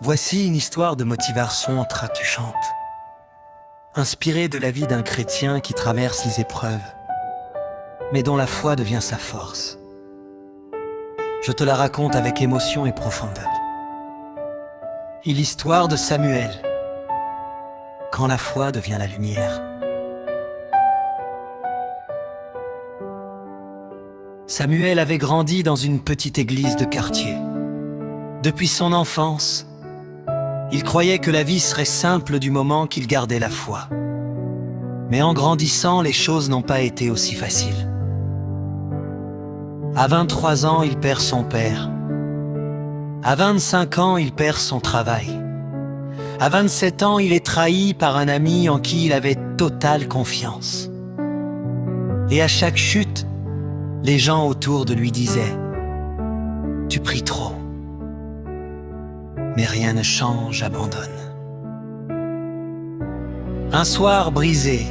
Voici une histoire de motivation trébuchante, inspirée de la vie d'un chrétien qui traverse les épreuves, mais dont la foi devient sa force. Je te la raconte avec émotion et profondeur. L'histoire de Samuel, quand la foi devient la lumière. Samuel avait grandi dans une petite église de quartier. Depuis son enfance, il croyait que la vie serait simple du moment qu'il gardait la foi. Mais en grandissant, les choses n'ont pas été aussi faciles. À 23 ans, il perd son père. À 25 ans, il perd son travail. À 27 ans, il est trahi par un ami en qui il avait totale confiance. Et à chaque chute, les gens autour de lui disaient « Tu pries trop ». Mais rien ne change, abandonne. Un soir brisé,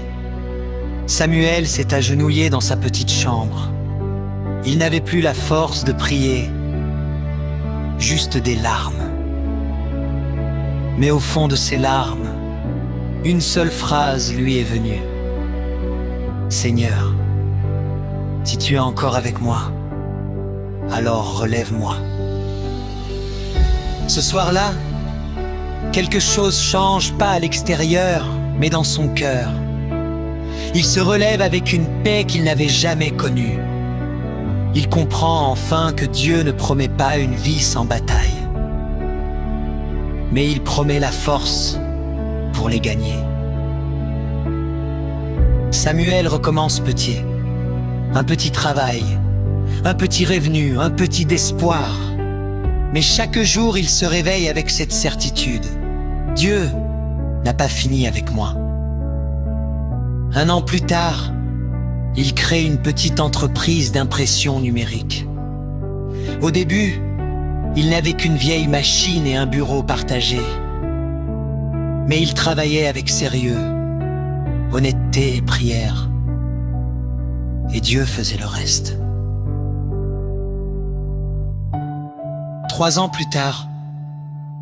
Samuel s'est agenouillé dans sa petite chambre. Il n'avait plus la force de prier, juste des larmes. Mais au fond de ces larmes, une seule phrase lui est venue. « Seigneur, si tu es encore avec moi, alors relève-moi. » Ce soir-là, quelque chose change, pas à l'extérieur, mais dans son cœur. Il se relève avec une paix qu'il n'avait jamais connue. Il comprend enfin que Dieu ne promet pas une vie sans bataille, mais il promet la force pour les gagner. Samuel recommence petit. Un petit travail, un petit revenu, un petit espoir. Mais chaque jour, il se réveille avec cette certitude. Dieu n'a pas fini avec moi. Un an plus tard, il crée une petite entreprise d'impression numérique. Au début, il n'avait qu'une vieille machine et un bureau partagé. Mais il travaillait avec sérieux, honnêteté et prière. Et Dieu faisait le reste. 3 ans plus tard,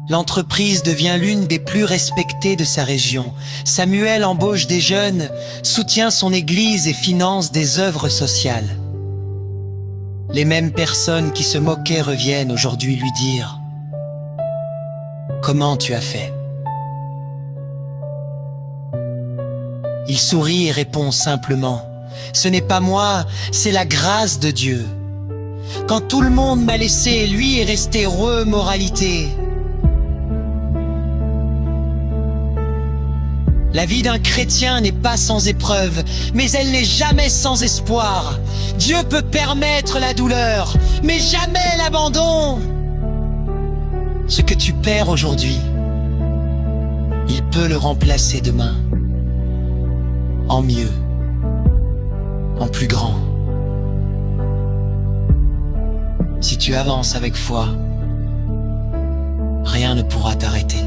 l'entreprise devient l'une des plus respectées de sa région. Samuel embauche des jeunes, soutient son église et finance des œuvres sociales. Les mêmes personnes qui se moquaient reviennent aujourd'hui lui dire « Comment tu as fait ?» Il sourit et répond simplement « Ce n'est pas moi, c'est la grâce de Dieu. Quand tout le monde m'a laissé, lui est resté heureux, moralité. » La vie d'un chrétien n'est pas sans épreuve, mais elle n'est jamais sans espoir. Dieu peut permettre la douleur, mais jamais l'abandon. Ce que tu perds aujourd'hui, il peut le remplacer demain, en mieux, en plus grand. Si tu avances avec foi, rien ne pourra t'arrêter.